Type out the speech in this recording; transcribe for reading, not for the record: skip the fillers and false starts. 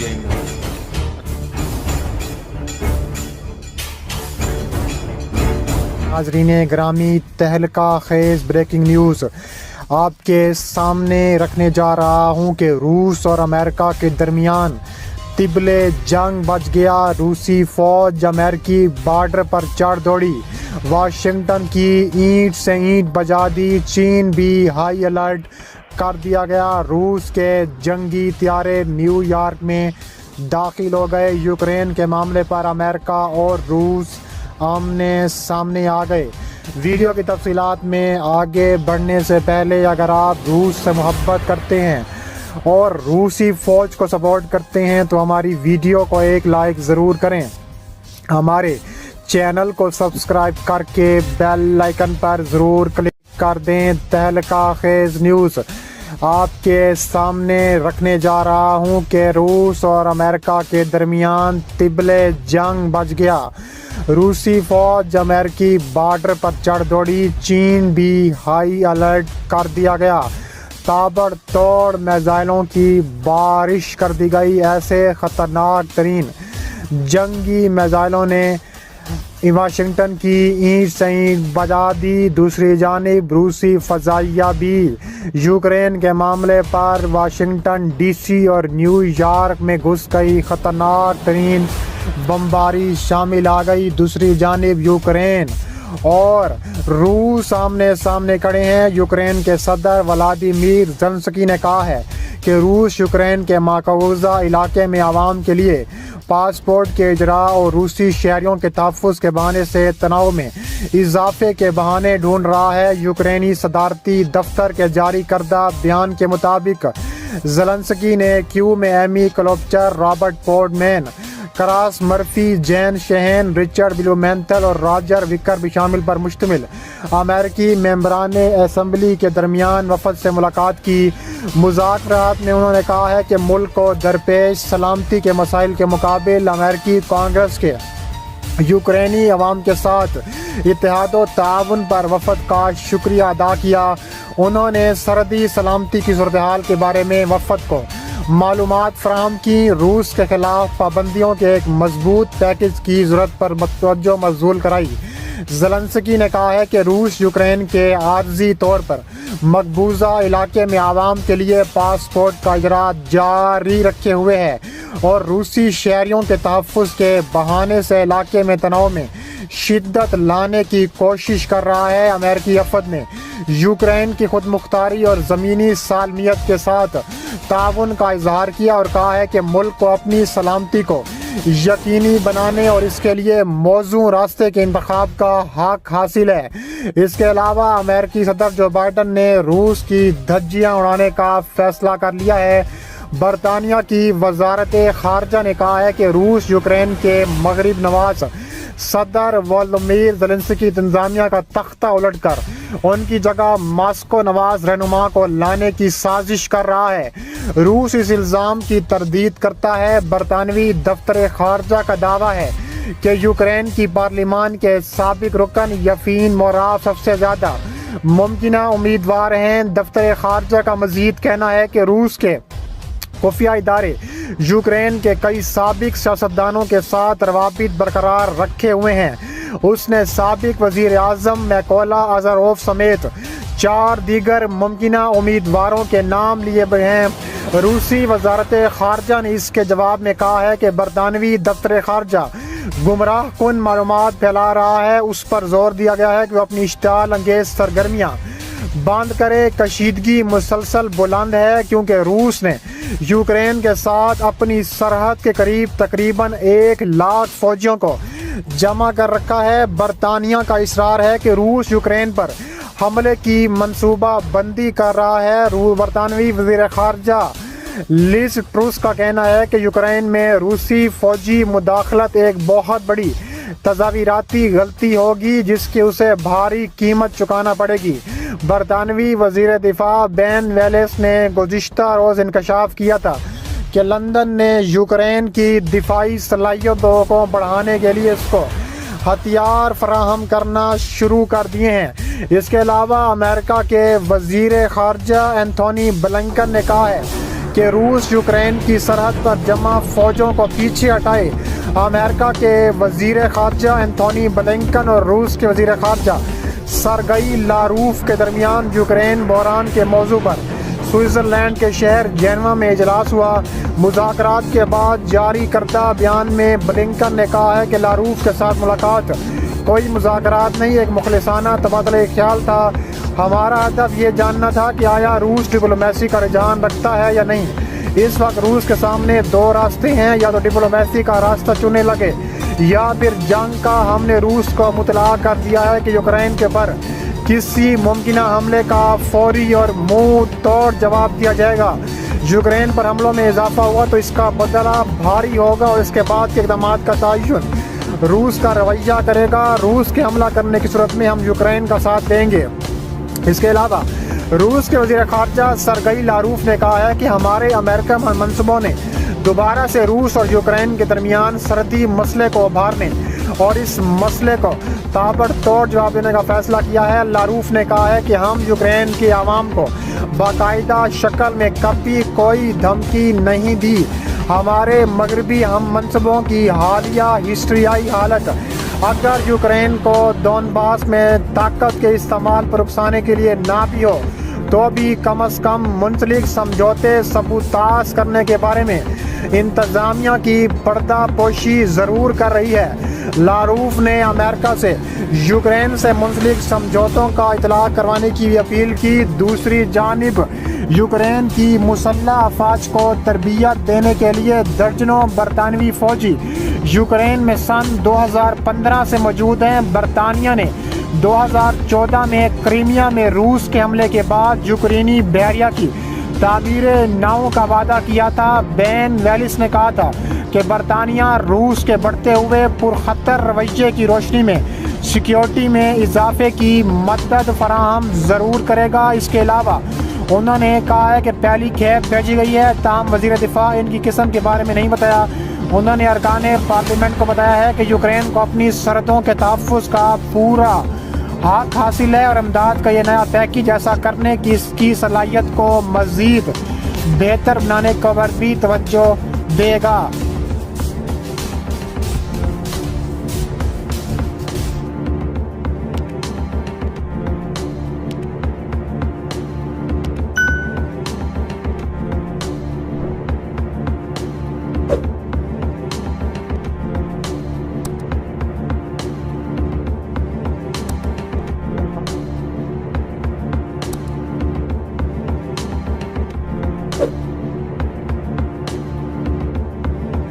जाएंगे। नाज़रीन ग्रामी, तहलका खेज़ ब्रेकिंग न्यूज़ आपके सामने रखने जा रहा हूं कि रूस और अमेरिका के दरमियान तिबले जंग बच गया। रूसी फ़ौज अमेरिकी बॉर्डर पर चढ़ दौड़ी, वाशिंगटन की ईंट से ईंट बजा दी। चीन भी हाई अलर्ट कर दिया गया। रूस के जंगी त्यारे न्यूयॉर्क में दाखिल हो गए। यूक्रेन के मामले पर अमेरिका और रूस आमने सामने आ गए। वीडियो की तफसीलात में आगे बढ़ने से पहले अगर आप रूस से मोहब्बत करते हैं और रूसी फ़ौज को सपोर्ट करते हैं तो हमारी वीडियो को एक लाइक ज़रूर करें। हमारे चैनल को सब्सक्राइब करके बेल आइकन पर ज़रूर क्लिक कर दें। तहलका खेज़ न्यूज़ आपके सामने रखने जा रहा हूं कि रूस और अमेरिका के दरमियान तिबले जंग बच गया। रूसी फ़ौज अमेरिकी बॉर्डर पर चढ़ दौड़ी। चीन भी हाई अलर्ट कर दिया गया। ताबड़तोड़ मिसाइलों की बारिश कर दी गई। ऐसे ख़तरनाक तरीन जंगी मिसाइलों ने वाशिंगटन की ईंट से ईंट बजा दी। दूसरी जानिब रूसी फ़ज़ाइया भी यूक्रेन के मामले पर वाशिंगटन डीसी और न्यूयॉर्क में घुस गई। ख़तरनाक तरीन बमबारी शामिल आ गई। दूसरी जानिब यूक्रेन और रूस आमने सामने खड़े हैं। यूक्रेन के सदर व्लादिमीर ज़ेलेंस्की ने कहा है कि रूस यूक्रेन के मकबूजा इलाके में आवाम के लिए पासपोर्ट के इजरा और रूसी शहरियों के तहफ़्फ़ुज़ के बहाने से तनाव में इजाफे के बहाने ढूंढ रहा है। यूक्रेनी सदारती दफ्तर के जारी करदा बयान के मुताबिक ज़ेलेंस्की ने क्यू में Amy Klobuchar, Robert Portman, Chris Murphy, Jeanne Shaheen, Richard Blumenthal और रॉजर विकर भी शामिल पर मुश्तमिल अमेरिकी मेंबरान असम्बली के दरमियान वफद से मुलाकात की। मुज़ाकरात में उन्होंने कहा है कि मुल्क को दरपेश सलामती के मसाइल के मुकाबिल अमेरिकी कांग्रेस के यूक्रेनी अवाम के साथ इत्तेहाद व ताउन पर वफद का शुक्रिया अदा किया। उन्होंने सरहदी सलामती की सूरत हाल के बारे में वफद को मालूमात फराहम की। रूस के खिलाफ पाबंदियों के एक मजबूत पैकेज की ज़रूरत पर तवज्जो मबज़ूल कराई। ज़ेलेंस्की ने कहा है कि रूस यूक्रेन के आर्जी तौर पर मकबूजा इलाके में आवाम के लिए पासपोर्ट का इजरा जारी रखे हुए है और रूसी शहरियों के तहफ़्फ़ुज़ के बहाने से इलाके में तनाव में शिद्दत लाने की कोशिश कर रहा है। अमेरिकी वफद ने यूक्रेन की खुद मुख्तारी और ज़मीनी सालमियत के साथ ताउन का इजहार किया और कहा है कि मुल्क को अपनी सलामती को यकीनी बनाने और इसके लिए मौजूद रास्ते के इंतखाब का हक हासिल है। इसके अलावा अमेरिकी सदर जो बाइडन ने रूस की धज्जियां उड़ाने का फैसला कर लिया है। बरतानिया की वजारत खारजा ने कहा है कि रूस यूक्रेन के मगरिब नवाज सदर व्लादिमीर ज़ेलेंस्की इंतज़ामिया का तख्ता उलट कर उनकी जगह मास्को नवाज रहनुमा को लाने की साजिश कर रहा है। रूस इस इल्ज़ाम की तरदीद करता है। बरतानवी दफ्तर खारजा का दावा है कि यूक्रेन की पार्लिमान के साबिक रुकन यफीन मोराफ सबसे ज़्यादा मुमकिना उम्मीदवार हैं। दफ्तर खारजा का मज़ीद कहना है कि रूस के खुफिया इदारे यूक्रेन के कई साबिक सियासतदानों के साथ रवाबित बरकरार रखे हुए हैं। उसने साबिक वज़ीर आज़म मैकोला अज़रोफ समेत 4 दीगर मुमकिना उम्मीदवारों के नाम लिए गए हैं। रूसी वजारत खारजा ने इसके जवाब में कहा है कि बरतानवी दफ्तर खारजा गुमराह कुन मालूमात फैला रहा है। उस पर जोर दिया गया है कि वो अपनी इश्तियाल अंगेज सरगर्मियाँ बंद करे। कशीदगी मुसलसल बुलंद है क्योंकि रूस ने यूक्रेन के साथ अपनी सरहद के करीब तकरीबन 1 लाख फौजियों को जमा कर रखा है। बरतानिया का इसरार है कि रूस यूक्रेन पर हमले की मंसूबा बंदी कर रहा है। बरतानवी वज़ीर खारजा लिज ट्रूस का कहना है कि यूक्रेन में रूसी फौजी मुदाखलत एक बहुत बड़ी तज़ावीराती गलती होगी जिसकी उसे भारी कीमत चुकाना पड़ेगी। बरतानवी वज़ीर दिफा बेन वेलेस ने गुज़िश्ता रोज़ इंकशाफ किया था कि लंदन ने यूक्रेन की दिफाई सलाहियतों को बढ़ाने के लिए इसको हथियार फराहम करना शुरू कर दिए हैं। इसके अलावा अमेरिका के वज़ीर ख़ारजा एंथोनी ब्लिंकन ने कहा है کہ روس یوکرین کی سرحد پر جمع فوجوں کو پیچھے ہٹائے۔ امریکہ کے وزیر خارجہ اینتھونی بلنکن اور روس کے وزیر خارجہ سرگئی لاروف کے درمیان یوکرین بحران کے موضوع پر سوئٹزرلینڈ کے شہر جنیوا میں اجلاس ہوا۔ مذاکرات کے بعد جاری کردہ بیان میں بلنکن نے کہا ہے کہ لاروف کے ساتھ ملاقات کوئی مذاکرات نہیں، ایک مخلصانہ تبادلہ خیال تھا۔ ہمارا ہدف یہ جاننا تھا کہ آیا روس ڈپلومیسی کا رجحان رکھتا ہے یا نہیں۔ اس وقت روس کے سامنے دو راستے ہیں، یا تو ڈپلومیسی کا راستہ چننے لگے یا پھر جنگ کا۔ ہم نے روس کو مطلع کر دیا ہے کہ یوکرین کے پر کسی ممکنہ حملے کا فوری اور منہ توڑ جواب دیا جائے گا۔ یوکرین پر حملوں میں اضافہ ہوا تو اس کا بدلہ بھاری ہوگا اور اس کے بعد کے اقدامات کا تعین روس کا رویہ کرے گا۔ روس کے حملہ کرنے کی صورت میں ہم یوکرین کا ساتھ دیں گے۔ اس کے علاوہ روس کے وزیر خارجہ سرگئی لاروف نے کہا ہے کہ ہمارے امریکہ منصوبوں نے دوبارہ سے روس اور یوکرین کے درمیان سرحدی مسئلے کو ابھارنے اور اس مسئلے کو تابڑ توڑ جواب دینے کا فیصلہ کیا ہے۔ لاروف نے کہا ہے کہ ہم یوکرین کے عوام کو باقاعدہ شکل میں کبھی کوئی دھمکی نہیں دی۔ ہمارے مغربی ہم منصبوں کی حالیہ ہسٹریائی حالت اگر یوکرین کو دونباس میں طاقت کے استعمال پر اکسانے کے لیے نہ بھی ہو تو بھی کم از کم منسلک سمجھوتے سبوتاژ کرنے کے بارے میں انتظامیہ کی پردہ پوشی ضرور کر رہی ہے۔ لاروف نے امریکہ سے یوکرین سے منسلک سمجھوتوں کا اطلاق کروانے کی بھی اپیل کی۔ دوسری جانب یوکرین کی مسلح افواج کو تربیت دینے کے لیے درجنوں برطانوی فوجی یوکرین میں سن 2015 سے موجود ہیں۔ برطانیہ نے 2014 میں کریمیا میں روس کے حملے کے بعد یوکرینی بحریہ کی تعمیر ناؤں کا وعدہ کیا تھا۔ بین ویلس نے کہا تھا کہ برطانیہ روس کے بڑھتے ہوئے پرخطر رویے کی روشنی میں سیکیورٹی میں اضافے کی مدد فراہم ضرور کرے گا۔ اس کے علاوہ انہوں نے کہا ہے کہ پہلی کھیپ بھیجی گئی ہے، تاہم وزیر دفاع ان کی قسم کے بارے میں نہیں بتایا۔ انہوں نے ارکان پارلیمنٹ کو بتایا ہے کہ یوکرین کو اپنی سرحدوں کے تحفظ کا پورا حق حاصل ہے اور امداد کا یہ نیا پیکیج ایسا کرنے کی اس کی صلاحیت کو مزید بہتر بنانے پر بھی توجہ دے گا۔